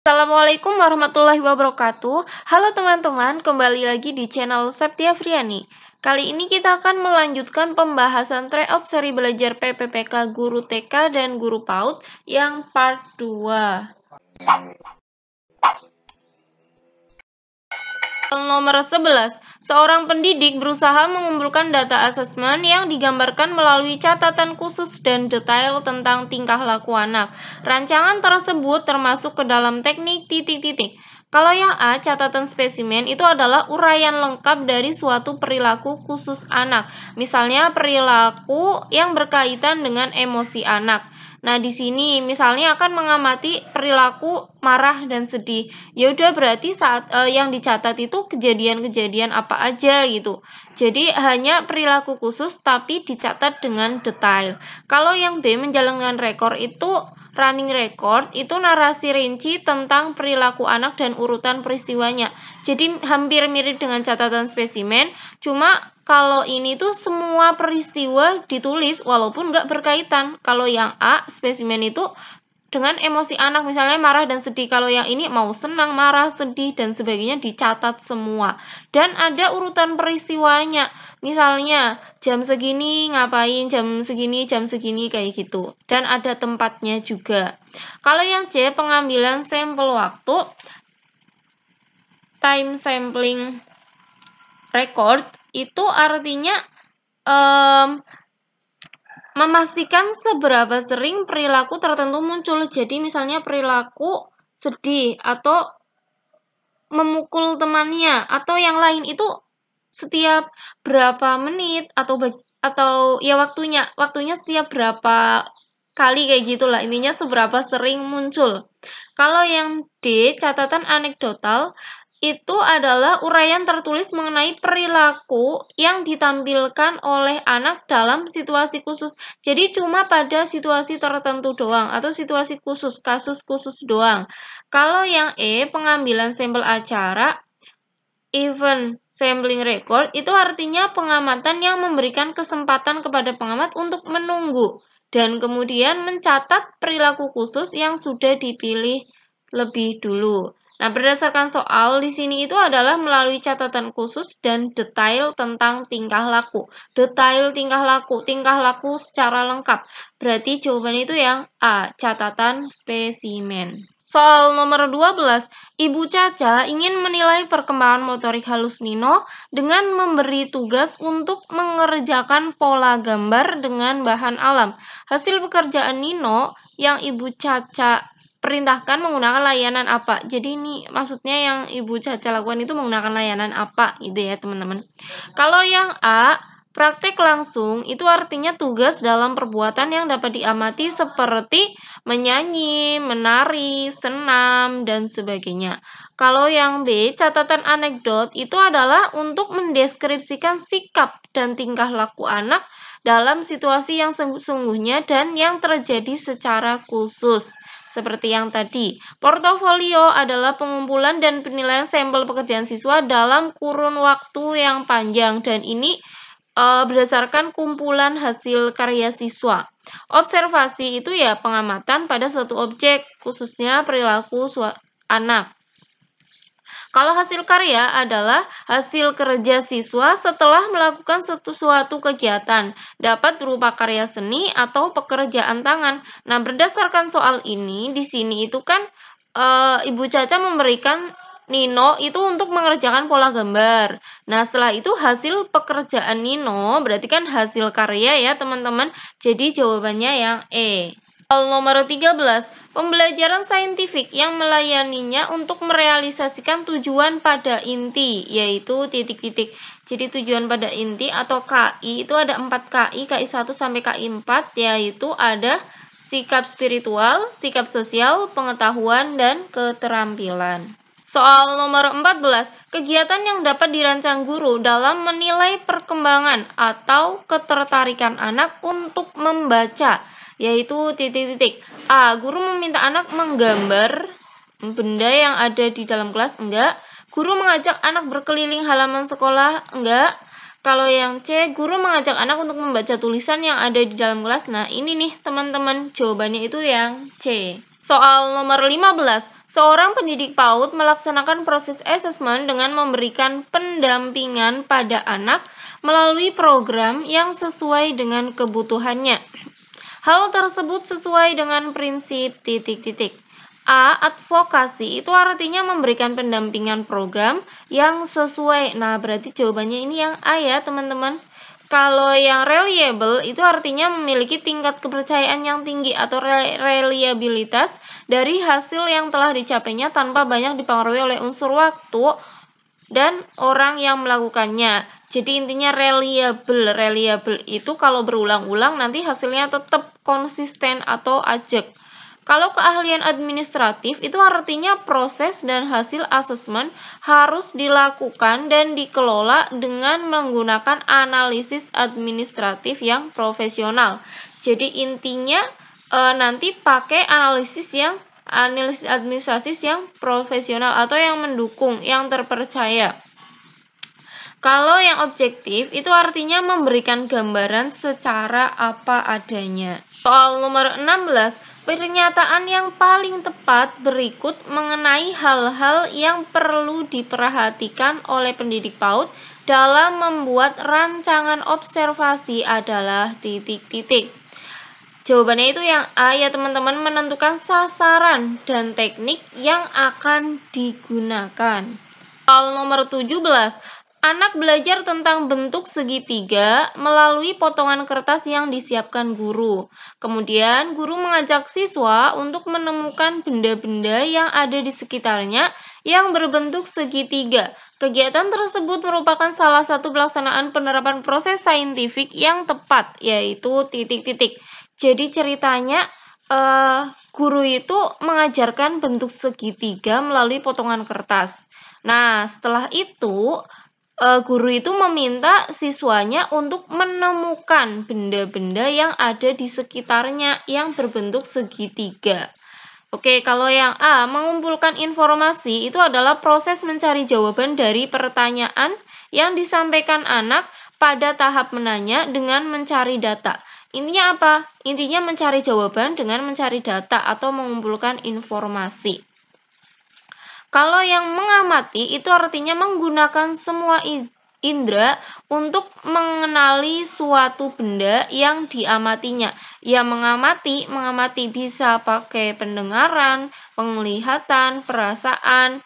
Assalamualaikum warahmatullahi wabarakatuh. Halo teman-teman, kembali lagi di channel Septia Friani. Kali ini kita akan melanjutkan pembahasan tryout seri belajar PPPK Guru TK dan Guru PAUD yang part 2. Nomor 11. Seorang pendidik berusaha mengumpulkan data asesmen yang digambarkan melalui catatan khusus dan detail tentang tingkah laku anak. Rancangan tersebut termasuk ke dalam teknik titik-titik. Kalau yang A, catatan spesimen itu adalah uraian lengkap dari suatu perilaku khusus anak. Misalnya perilaku yang berkaitan dengan emosi anak. Nah, di sini misalnya akan mengamati perilaku marah dan sedih. Ya udah, berarti saat yang dicatat itu kejadian-kejadian apa aja gitu. Jadi hanya perilaku khusus tapi dicatat dengan detail. Kalau yang B, menjalankan rekor itu running record, itu narasi rinci tentang perilaku anak dan urutan peristiwanya. Jadi hampir mirip dengan catatan spesimen, cuma kalau ini tuh semua peristiwa ditulis walaupun nggak berkaitan. Kalau yang A, spesimen itu dengan emosi anak, misalnya marah dan sedih. Kalau yang ini mau senang, marah, sedih, dan sebagainya dicatat semua. Dan ada urutan peristiwanya. Misalnya jam segini ngapain, jam segini, kayak gitu. Dan ada tempatnya juga. Kalau yang C, pengambilan sampel waktu, time sampling record, itu artinya memastikan seberapa sering perilaku tertentu muncul. Jadi misalnya perilaku sedih atau memukul temannya atau yang lain itu setiap berapa menit atau ya waktunya setiap berapa kali, kayak gitulah. Intinya seberapa sering muncul. Kalau yang D, catatan anekdotal, itu adalah uraian tertulis mengenai perilaku yang ditampilkan oleh anak dalam situasi khusus. Jadi cuma pada situasi tertentu doang atau situasi khusus, kasus khusus doang. Kalau yang E, pengambilan sampel acara, event sampling record, itu artinya pengamatan yang memberikan kesempatan kepada pengamat untuk menunggu dan kemudian mencatat perilaku khusus yang sudah dipilih lebih dulu. Nah, berdasarkan soal di sini itu adalah melalui catatan khusus dan detail tentang tingkah laku. Detail tingkah laku secara lengkap. Berarti jawabannya itu yang A, catatan spesimen. Soal nomor 12, Ibu Caca ingin menilai perkembangan motorik halus Nino dengan memberi tugas untuk mengerjakan pola gambar dengan bahan alam. Hasil pekerjaan Nino yang Ibu Caca perintahkan menggunakan layanan apa? Jadi ini maksudnya yang Ibu Caca lakukan itu menggunakan layanan apa gitu ya teman-teman. Kalau yang A, praktek langsung, itu artinya tugas dalam perbuatan yang dapat diamati seperti menyanyi, menari, senam, dan sebagainya. Kalau yang B, catatan anekdot, itu adalah untuk mendeskripsikan sikap dan tingkah laku anak dalam situasi yang sesungguhnya dan yang terjadi secara khusus. Seperti yang tadi, portofolio adalah pengumpulan dan penilaian sampel pekerjaan siswa dalam kurun waktu yang panjang, dan ini berdasarkan kumpulan hasil karya siswa. Observasi itu ya pengamatan pada suatu objek, khususnya perilaku anak. Kalau hasil karya adalah hasil kerja siswa setelah melakukan suatu kegiatan, dapat berupa karya seni atau pekerjaan tangan. Nah, berdasarkan soal ini, di sini itu kan Ibu Caca memberikan Nino itu untuk mengerjakan pola gambar. Nah, setelah itu hasil pekerjaan Nino berarti kan hasil karya ya, teman-teman. Jadi jawabannya yang E. Soal nomor 13, pembelajaran saintifik yang melayaninya untuk merealisasikan tujuan pada inti, yaitu titik-titik. Jadi tujuan pada inti atau KI itu ada 4 KI, KI 1 sampai KI 4, yaitu ada sikap spiritual, sikap sosial, pengetahuan, dan keterampilan. Soal nomor 14, kegiatan yang dapat dirancang guru dalam menilai perkembangan atau ketertarikan anak untuk membaca, yaitu titik-titik. A, guru meminta anak menggambar benda yang ada di dalam kelas, enggak. Guru mengajak anak berkeliling halaman sekolah, enggak. Kalau yang C, guru mengajak anak untuk membaca tulisan yang ada di dalam kelas. Nah, ini nih teman-teman, jawabannya itu yang C. Soal nomor 15, seorang pendidik PAUD melaksanakan proses asesmen dengan memberikan pendampingan pada anak melalui program yang sesuai dengan kebutuhannya. Hal tersebut sesuai dengan prinsip titik-titik. A. Advokasi itu artinya memberikan pendampingan program yang sesuai. Nah, berarti jawabannya ini yang A ya, teman-teman. Kalau yang reliable itu artinya memiliki tingkat kepercayaan yang tinggi atau reliabilitas dari hasil yang telah dicapainya tanpa banyak dipengaruhi oleh unsur waktu dan orang yang melakukannya. Jadi intinya reliable. Reliable itu kalau berulang-ulang nanti hasilnya tetap konsisten atau ajak. Kalau keahlian administratif itu artinya proses dan hasil asesmen harus dilakukan dan dikelola dengan menggunakan analisis administratif yang profesional. Jadi intinya nanti pakai analisis administratif yang profesional atau yang mendukung, yang terpercaya. Kalau yang objektif itu artinya memberikan gambaran secara apa adanya. Soal nomor 16, pernyataan yang paling tepat berikut mengenai hal-hal yang perlu diperhatikan oleh pendidik PAUD dalam membuat rancangan observasi adalah titik-titik. Jawabannya itu yang A ya teman-teman, menentukan sasaran dan teknik yang akan digunakan. Soal nomor 17, anak belajar tentang bentuk segitiga melalui potongan kertas yang disiapkan guru. Kemudian guru mengajak siswa untuk menemukan benda-benda yang ada di sekitarnya yang berbentuk segitiga. Kegiatan tersebut merupakan salah satu pelaksanaan penerapan proses saintifik yang tepat, yaitu titik-titik. Jadi ceritanya guru itu mengajarkan bentuk segitiga melalui potongan kertas. Nah, setelah itu guru itu meminta siswanya untuk menemukan benda-benda yang ada di sekitarnya yang berbentuk segitiga. Oke, kalau yang A, mengumpulkan informasi itu adalah proses mencari jawaban dari pertanyaan yang disampaikan anak pada tahap menanya dengan mencari data. Intinya apa? Intinya mencari jawaban dengan mencari data atau mengumpulkan informasi. Kalau yang mengamati itu artinya menggunakan semua indera untuk mengenali suatu benda yang diamatinya. Ya, mengamati bisa pakai pendengaran, penglihatan, perasaan,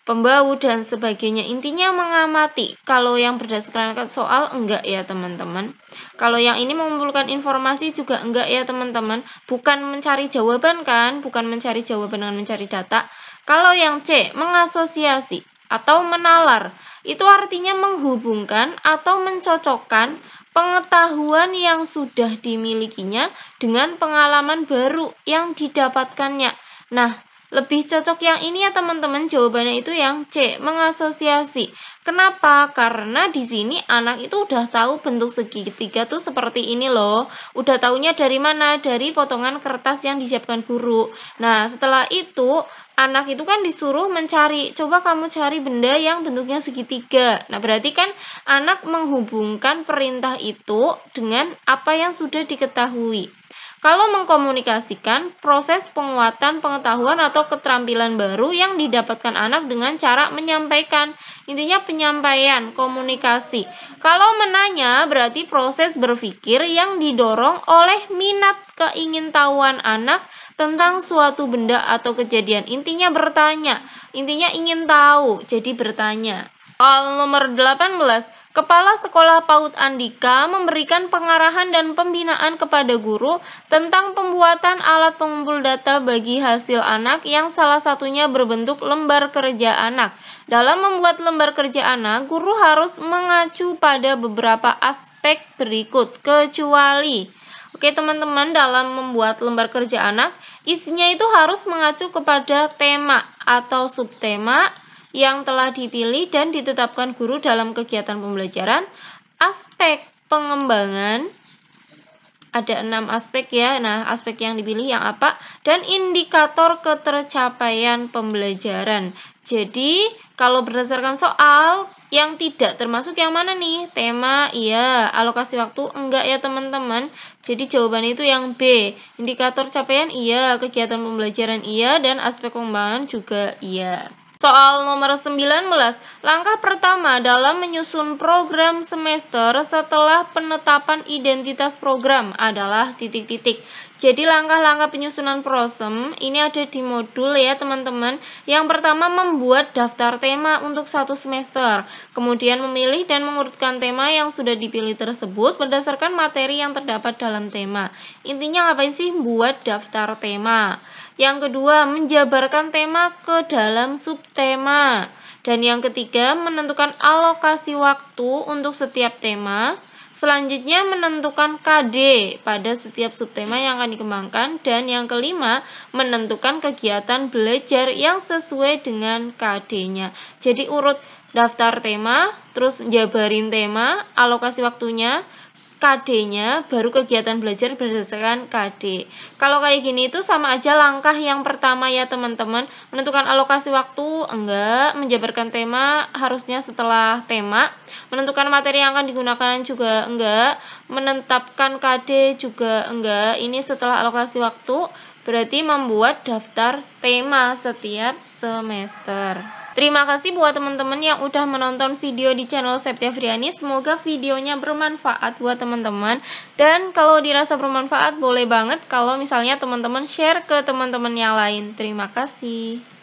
pembau dan sebagainya. Intinya mengamati. Kalau yang berdasarkan soal enggak ya teman-teman. Kalau yang ini mengumpulkan informasi juga enggak ya teman-teman. Bukan mencari jawaban kan, bukan mencari jawaban dengan mencari data. Kalau yang C, mengasosiasi atau menalar, itu artinya menghubungkan atau mencocokkan pengetahuan yang sudah dimilikinya dengan pengalaman baru yang didapatkannya. Nah, lebih cocok yang ini ya teman-teman, jawabannya itu yang C, mengasosiasi. Kenapa? Karena di sini anak itu udah tahu bentuk segitiga tuh seperti ini loh. Udah taunya dari mana? Dari potongan kertas yang disiapkan guru. Nah, setelah itu anak itu kan disuruh mencari, coba kamu cari benda yang bentuknya segitiga. Nah, berarti kan anak menghubungkan perintah itu dengan apa yang sudah diketahui. Kalau mengkomunikasikan, proses penguatan pengetahuan atau keterampilan baru yang didapatkan anak dengan cara menyampaikan. Intinya penyampaian, komunikasi. Kalau menanya, berarti proses berpikir yang didorong oleh minat keingintahuan anak tentang suatu benda atau kejadian. Intinya bertanya, intinya ingin tahu, jadi bertanya. Soal nomor 18, Kepala Sekolah PAUD Andika memberikan pengarahan dan pembinaan kepada guru tentang pembuatan alat pengumpul data bagi hasil anak yang salah satunya berbentuk lembar kerja anak. Dalam membuat lembar kerja anak, guru harus mengacu pada beberapa aspek berikut, kecuali Oke teman-teman, dalam membuat lembar kerja anak, isinya itu harus mengacu kepada tema atau subtema yang telah dipilih dan ditetapkan guru dalam kegiatan pembelajaran. Aspek pengembangan, ada 6 aspek ya. Nah, aspek yang dipilih yang apa? Dan indikator ketercapaian pembelajaran. Jadi, kalau berdasarkan soal, Yang tidak termasuk yang mana nih? Tema, iya. Alokasi waktu, enggak ya teman-teman. Jadi jawaban itu yang B. Indikator capaian, iya. Kegiatan pembelajaran, iya. Dan aspek pengembangan juga, iya. Soal nomor 19, langkah pertama dalam menyusun program semester setelah penetapan identitas program adalah titik-titik. Jadi langkah-langkah penyusunan prosem ini ada di modul ya teman-teman. Yang pertama membuat daftar tema untuk satu semester. Kemudian memilih dan mengurutkan tema yang sudah dipilih tersebut berdasarkan materi yang terdapat dalam tema. Intinya ngapain sih buat daftar tema? Yang kedua, menjabarkan tema ke dalam subtema. Dan yang ketiga, menentukan alokasi waktu untuk setiap tema. Selanjutnya, menentukan KD pada setiap subtema yang akan dikembangkan. Dan yang kelima, menentukan kegiatan belajar yang sesuai dengan KD-nya. Jadi urut daftar tema, terus jabarin tema, alokasi waktunya, KD-nya, baru kegiatan belajar berdasarkan KD. Kalau kayak gini itu sama aja langkah yang pertama ya teman-teman. Menentukan alokasi waktu, enggak. Menjabarkan tema, harusnya setelah tema. Menentukan materi yang akan digunakan juga enggak. Menetapkan KD juga enggak. Ini setelah alokasi waktu, berarti membuat daftar tema setiap semester. Terima kasih buat teman-teman yang udah menonton video di channel Septiafriani. Semoga videonya bermanfaat buat teman-teman. Dan kalau dirasa bermanfaat, boleh banget kalau misalnya teman-teman share ke teman-teman yang lain. Terima kasih.